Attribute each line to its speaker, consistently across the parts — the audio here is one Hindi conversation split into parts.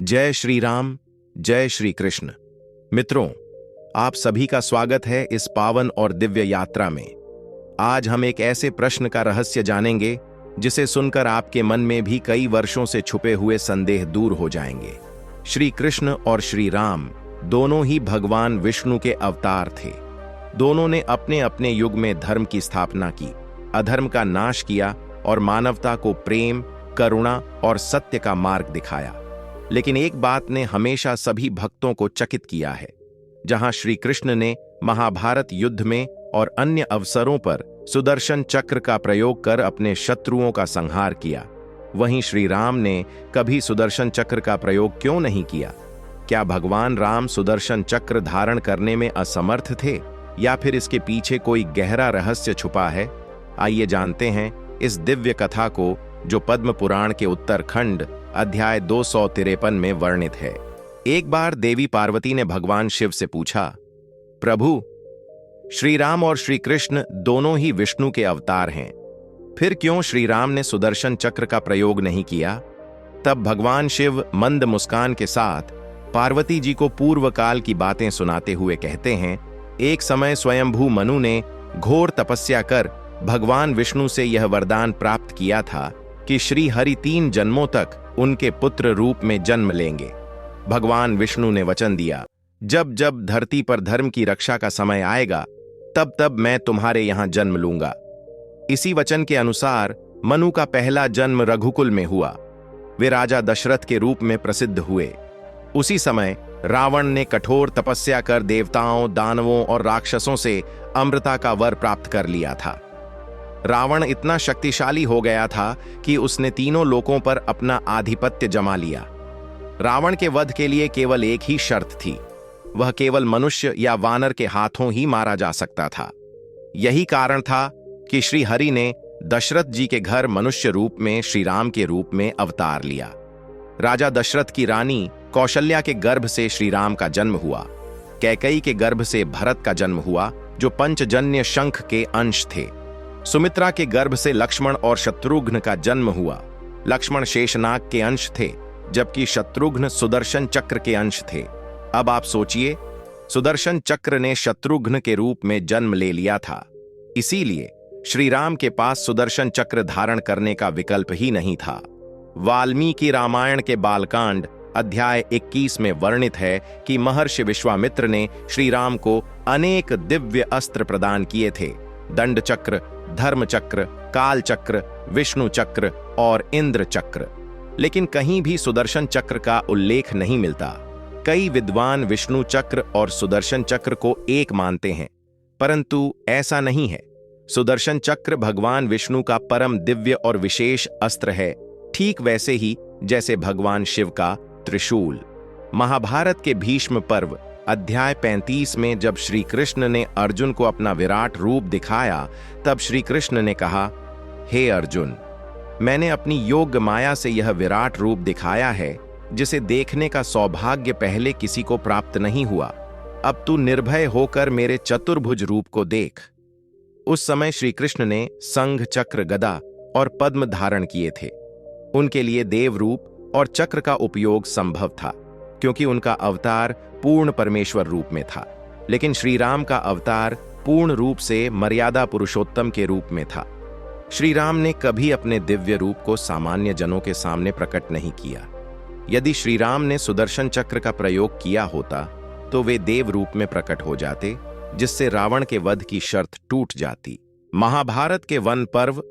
Speaker 1: जय श्री राम, जय श्री कृष्ण। मित्रों, आप सभी का स्वागत है इस पावन और दिव्य यात्रा में। आज हम एक ऐसे प्रश्न का रहस्य जानेंगे जिसे सुनकर आपके मन में भी कई वर्षों से छुपे हुए संदेह दूर हो जाएंगे। श्री कृष्ण और श्री राम दोनों ही भगवान विष्णु के अवतार थे। दोनों ने अपने अपने युग में धर्म की स्थापना की, अधर्म का नाश किया और मानवता को प्रेम, करुणा और सत्य का मार्ग दिखाया। लेकिन एक बात ने हमेशा सभी भक्तों को चकित किया है। जहां श्री कृष्ण ने महाभारत युद्ध में और अन्य अवसरों पर सुदर्शन चक्र का प्रयोग कर अपने शत्रुओं का संहार किया, वहीं श्री राम ने कभी सुदर्शन चक्र का प्रयोग क्यों नहीं किया? क्या भगवान राम सुदर्शन चक्र धारण करने में असमर्थ थे या फिर इसके पीछे कोई गहरा रहस्य छुपा है? आइए जानते हैं इस दिव्य कथा को, जो पद्म पुराण के उत्तरखंड अध्याय 253 में वर्णित है। एक बार देवी पार्वती ने भगवान शिव से पूछा, प्रभु, श्री राम और श्री कृष्ण दोनों ही विष्णु के अवतार हैं, फिर क्यों श्री राम ने सुदर्शन चक्र का प्रयोग नहीं किया? तब भगवान शिव मंद मुस्कान के साथ पार्वती जी को पूर्व काल की बातें सुनाते हुए कहते हैं, एक समय स्वयंभू मनु ने घोर तपस्या कर भगवान विष्णु से यह वरदान प्राप्त किया था कि श्री हरि 3 जन्मों तक उनके पुत्र रूप में जन्म लेंगे। भगवान विष्णु ने वचन दिया, जब जब धरती पर धर्म की रक्षा का समय आएगा, तब तब मैं तुम्हारे यहां जन्म लूंगा। इसी वचन के अनुसार मनु का पहला जन्म रघुकुल में हुआ। वे राजा दशरथ के रूप में प्रसिद्ध हुए। उसी समय रावण ने कठोर तपस्या कर देवताओं, दानवों और राक्षसों से अमृता का वर प्राप्त कर लिया था। रावण इतना शक्तिशाली हो गया था कि उसने तीनों लोकों पर अपना आधिपत्य जमा लिया। रावण के वध के लिए केवल एक ही शर्त थी, वह केवल मनुष्य या वानर के हाथों ही मारा जा सकता था। यही कारण था कि श्री हरि ने दशरथ जी के घर मनुष्य रूप में श्री राम के रूप में अवतार लिया। राजा दशरथ की रानी कौशल्या के गर्भ से श्री राम का जन्म हुआ। कैकेयी के गर्भ से भरत का जन्म हुआ, जो पंचजन्य शंख के अंश थे। सुमित्रा के गर्भ से लक्ष्मण और शत्रुघ्न का जन्म हुआ। लक्ष्मण शेषनाग के अंश थे, जबकि शत्रुघ्न सुदर्शन चक्र के अंश थे। अब आप सोचिए, सुदर्शन चक्र ने शत्रुघ्न के रूप में जन्म ले लिया था। इसीलिए श्री राम के पास सुदर्शन चक्र धारण करने का विकल्प ही नहीं था। वाल्मीकि रामायण के बालकांड अध्याय 21 में वर्णित है कि महर्षि विश्वामित्र ने श्री राम को अनेक दिव्य अस्त्र प्रदान किए थे। दंड चक्र, धर्म चक्र, काल चक्र, विष्णु चक्र और इंद्र चक्र। लेकिन कहीं भी सुदर्शन चक्र का उल्लेख नहीं मिलता। कई विद्वान विष्णु चक्र और सुदर्शन चक्र को एक मानते हैं, परंतु ऐसा नहीं है। सुदर्शन चक्र भगवान विष्णु का परम दिव्य और विशेष अस्त्र है, ठीक वैसे ही जैसे भगवान शिव का त्रिशूल। महाभारत के भीष्म पर्व अध्याय 35 में जब श्री कृष्ण ने अर्जुन को अपना विराट रूप दिखाया, तब श्री कृष्ण ने कहा, हे अर्जुन, मैंने अपनी योग माया से यह विराट रूप दिखाया है, जिसे देखने का सौभाग्य पहले किसी को प्राप्त नहीं हुआ। अब तू निर्भय होकर मेरे चतुर्भुज रूप को देख। उस समय श्री कृष्ण ने संघ, चक्र, गदा और पद्म धारण किए थे। उनके लिए देव रूप और चक्र का उपयोग संभव था, क्योंकि उनका अवतार पूर्ण परमेश्वर रूप में था। लेकिन श्री राम का अवतार पूर्ण रूप से मर्यादा पुरुषोत्तम के रूप में था। श्री राम ने कभी अपने दिव्य रूप को सामान्य जनों के सामने प्रकट नहीं किया। यदि श्री राम ने सुदर्शन चक्र का प्रयोग किया होता तो वे देव रूप में प्रकट हो जाते, जिससे रावण के वध की शर्त टूट जाती। महाभारत के वन पर्व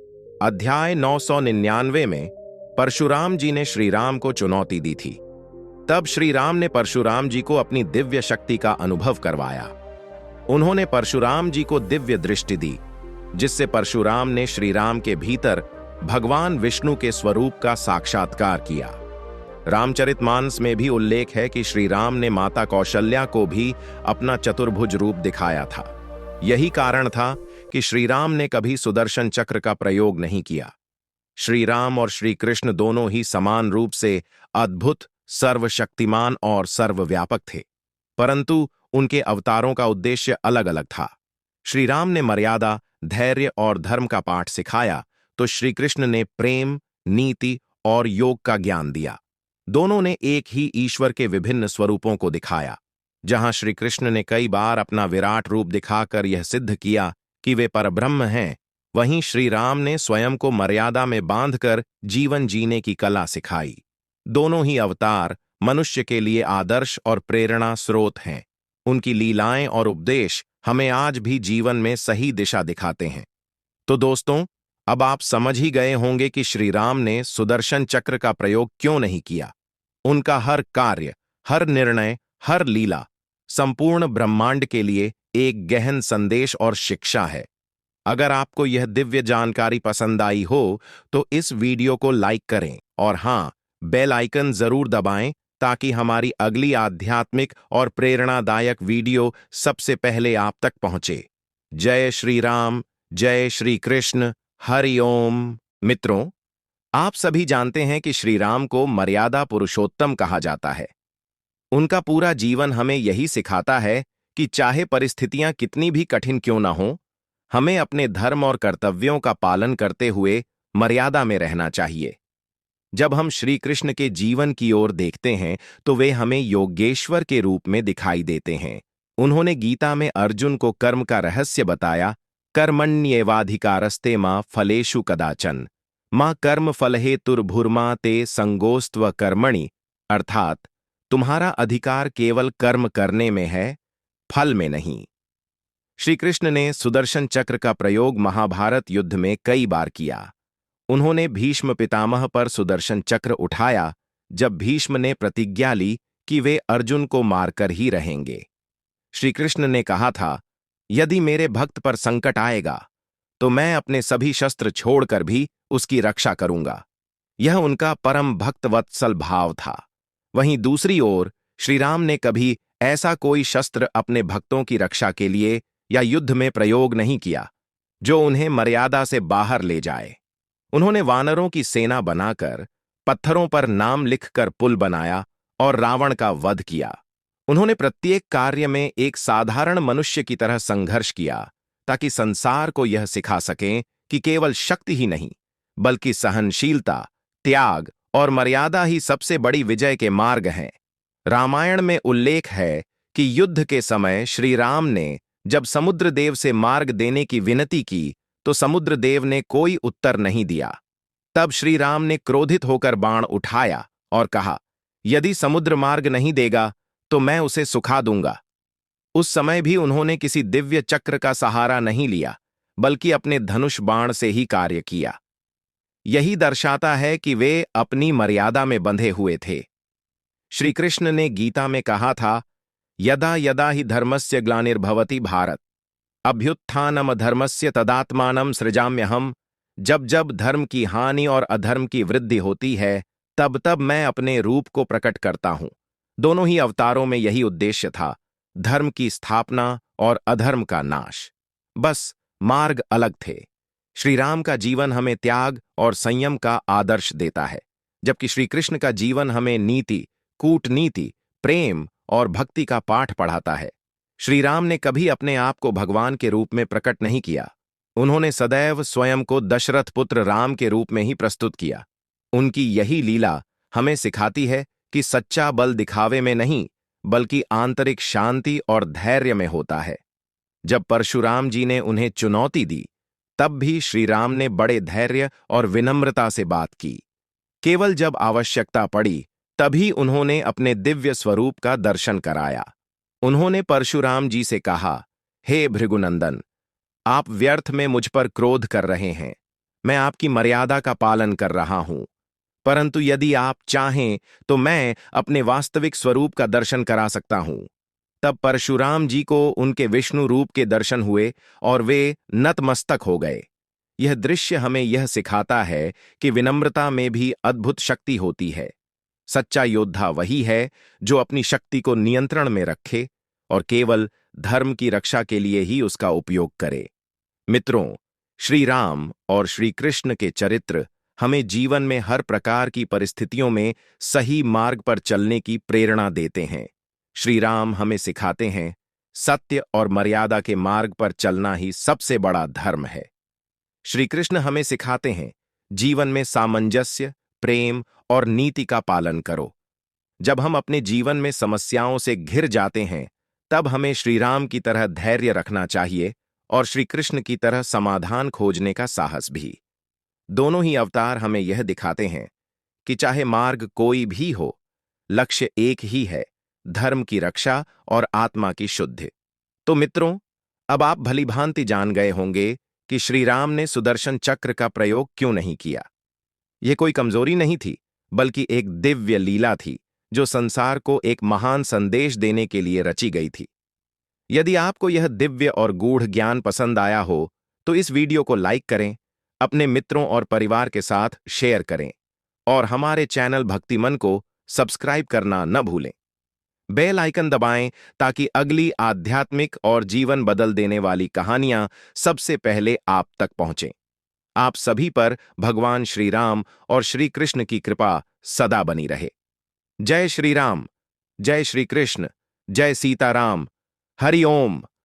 Speaker 1: अध्याय 999 में परशुराम जी ने श्री राम को चुनौती दी थी। तब श्री राम ने परशुराम जी को अपनी दिव्य शक्ति का अनुभव करवाया। उन्होंने परशुराम जी को दिव्य दृष्टि दी, जिससे परशुराम ने श्री राम के भीतर भगवान विष्णु के स्वरूप का साक्षात्कार किया। रामचरितमानस में भी उल्लेख है कि श्री राम ने माता कौशल्या को भी अपना चतुर्भुज रूप दिखाया था। यही कारण था कि श्री राम ने कभी सुदर्शन चक्र का प्रयोग नहीं किया। श्री राम और श्री कृष्ण दोनों ही समान रूप से अद्भुत, सर्वशक्तिमान और सर्वव्यापक थे, परंतु उनके अवतारों का उद्देश्य अलग अलग था। श्री राम ने मर्यादा, धैर्य और धर्म का पाठ सिखाया, तो श्री कृष्ण ने प्रेम, नीति और योग का ज्ञान दिया। दोनों ने एक ही ईश्वर के विभिन्न स्वरूपों को दिखाया। जहां श्री कृष्ण ने कई बार अपना विराट रूप दिखाकर यह सिद्ध किया कि वे परब्रह्म हैं, वहीं श्री राम ने स्वयं को मर्यादा में बांधकर जीवन जीने की कला सिखाई। दोनों ही अवतार मनुष्य के लिए आदर्श और प्रेरणा स्रोत हैं। उनकी लीलाएं और उपदेश हमें आज भी जीवन में सही दिशा दिखाते हैं। तो दोस्तों, अब आप समझ ही गए होंगे कि श्री राम ने सुदर्शन चक्र का प्रयोग क्यों नहीं किया। उनका हर कार्य, हर निर्णय, हर लीला संपूर्ण ब्रह्मांड के लिए एक गहन संदेश और शिक्षा है। अगर आपको यह दिव्य जानकारी पसंद आई हो तो इस वीडियो को लाइक करें और हाँ, बेल आइकन जरूर दबाएं ताकि हमारी अगली आध्यात्मिक और प्रेरणादायक वीडियो सबसे पहले आप तक पहुंचे। जय श्री राम, जय श्री कृष्ण, हरि ओम। मित्रों, आप सभी जानते हैं कि श्री राम को मर्यादा पुरुषोत्तम कहा जाता है। उनका पूरा जीवन हमें यही सिखाता है कि चाहे परिस्थितियां कितनी भी कठिन क्यों ना हो, हमें अपने धर्म और कर्तव्यों का पालन करते हुए मर्यादा में रहना चाहिए। जब हम श्री कृष्ण के जीवन की ओर देखते हैं तो वे हमें योगेश्वर के रूप में दिखाई देते हैं। उन्होंने गीता में अर्जुन को कर्म का रहस्य बताया, कर्मण्येवाधिकारस्ते मां फलेषु कदाचन मां कर्म फलहेतुर्भुर्मा ते संगोस्त्व कर्मणि, अर्थात तुम्हारा अधिकार केवल कर्म करने में है, फल में नहीं। श्री कृष्ण ने सुदर्शन चक्र का प्रयोग महाभारत युद्ध में कई बार किया। उन्होंने भीष्म पितामह पर सुदर्शन चक्र उठाया जब भीष्म ने प्रतिज्ञा ली कि वे अर्जुन को मारकर ही रहेंगे। श्री कृष्ण ने कहा था, यदि मेरे भक्त पर संकट आएगा तो मैं अपने सभी शस्त्र छोड़कर भी उसकी रक्षा करूंगा। यह उनका परम भक्त वत्सल भाव था। वहीं दूसरी ओर श्री राम ने कभी ऐसा कोई शस्त्र अपने भक्तों की रक्षा के लिए या युद्ध में प्रयोग नहीं किया जो उन्हें मर्यादा से बाहर ले जाए। उन्होंने वानरों की सेना बनाकर, पत्थरों पर नाम लिखकर पुल बनाया और रावण का वध किया। उन्होंने प्रत्येक कार्य में एक साधारण मनुष्य की तरह संघर्ष किया ताकि संसार को यह सिखा सकें कि केवल शक्ति ही नहीं बल्कि सहनशीलता, त्याग और मर्यादा ही सबसे बड़ी विजय के मार्ग हैं। रामायण में उल्लेख है कि युद्ध के समय श्री राम ने जब समुद्र देव से मार्ग देने की विनती की तो समुद्र देव ने कोई उत्तर नहीं दिया। तब श्री राम ने क्रोधित होकर बाण उठाया और कहा, यदि समुद्र मार्ग नहीं देगा तो मैं उसे सुखा दूंगा। उस समय भी उन्होंने किसी दिव्य चक्र का सहारा नहीं लिया बल्कि अपने धनुष बाण से ही कार्य किया। यही दर्शाता है कि वे अपनी मर्यादा में बंधे हुए थे। श्री कृष्ण ने गीता में कहा था, यदा यदा ही धर्मस्य ग्लानिर्भवति भारत अभ्युत्थानम धर्मस्य तदात्मानं सृजाम्यहम्। जब जब धर्म की हानि और अधर्म की वृद्धि होती है तब तब मैं अपने रूप को प्रकट करता हूं। दोनों ही अवतारों में यही उद्देश्य था, धर्म की स्थापना और अधर्म का नाश। बस मार्ग अलग थे। श्री राम का जीवन हमें त्याग और संयम का आदर्श देता है, जबकि श्री कृष्ण का जीवन हमें नीति, कूटनीति, प्रेम और भक्ति का पाठ पढ़ाता है। श्री राम ने कभी अपने आप को भगवान के रूप में प्रकट नहीं किया। उन्होंने सदैव स्वयं को दशरथ पुत्र राम के रूप में ही प्रस्तुत किया। उनकी यही लीला हमें सिखाती है कि सच्चा बल दिखावे में नहीं बल्कि आंतरिक शांति और धैर्य में होता है। जब परशुराम जी ने उन्हें चुनौती दी तब भी श्री राम ने बड़े धैर्य और विनम्रता से बात की। केवल जब आवश्यकता पड़ी तभी उन्होंने अपने दिव्य स्वरूप का दर्शन कराया। उन्होंने परशुराम जी से कहा, हे भृगुनंदन, आप व्यर्थ में मुझ पर क्रोध कर रहे हैं। मैं आपकी मर्यादा का पालन कर रहा हूं, परंतु यदि आप चाहें तो मैं अपने वास्तविक स्वरूप का दर्शन करा सकता हूं। तब परशुराम जी को उनके विष्णु रूप के दर्शन हुए और वे नतमस्तक हो गए। यह दृश्य हमें यह सिखाता है कि विनम्रता में भी अद्भुत शक्ति होती है। सच्चा योद्धा वही है जो अपनी शक्ति को नियंत्रण में रखे और केवल धर्म की रक्षा के लिए ही उसका उपयोग करे। मित्रों, श्री राम और श्री कृष्ण के चरित्र हमें जीवन में हर प्रकार की परिस्थितियों में सही मार्ग पर चलने की प्रेरणा देते हैं। श्री राम हमें सिखाते हैं, सत्य और मर्यादा के मार्ग पर चलना ही सबसे बड़ा धर्म है। श्री कृष्ण हमें सिखाते हैं, जीवन में सामंजस्य, प्रेम और नीति का पालन करो, जब हम अपने जीवन में समस्याओं से घिर जाते हैं, तब हमें श्री राम की तरह धैर्य रखना चाहिए और श्री कृष्ण की तरह समाधान खोजने का साहस भी। दोनों ही अवतार हमें यह दिखाते हैं कि चाहे मार्ग कोई भी हो, लक्ष्य एक ही है, धर्म की रक्षा और आत्मा की शुद्धि। तो मित्रों, अब आप भलीभांति जान गए होंगे कि श्री राम ने सुदर्शन चक्र का प्रयोग क्यों नहीं किया। यह कोई कमजोरी नहीं थी, बल्कि एक दिव्य लीला थी जो संसार को एक महान संदेश देने के लिए रची गई थी। यदि आपको यह दिव्य और गूढ़ ज्ञान पसंद आया हो, तो इस वीडियो को लाइक करें, अपने मित्रों और परिवार के साथ शेयर करें और हमारे चैनल भक्तिमन को सब्सक्राइब करना न भूलें। बेल आइकन दबाएं ताकि अगली आध्यात्मिक और जीवन बदल देने वाली कहानियां सबसे पहले आप तक पहुंचें। आप सभी पर भगवान श्री राम और श्री कृष्ण की कृपा सदा बनी रहे। जय श्री राम, जय श्री कृष्ण, जय सीताराम, हरि ओम।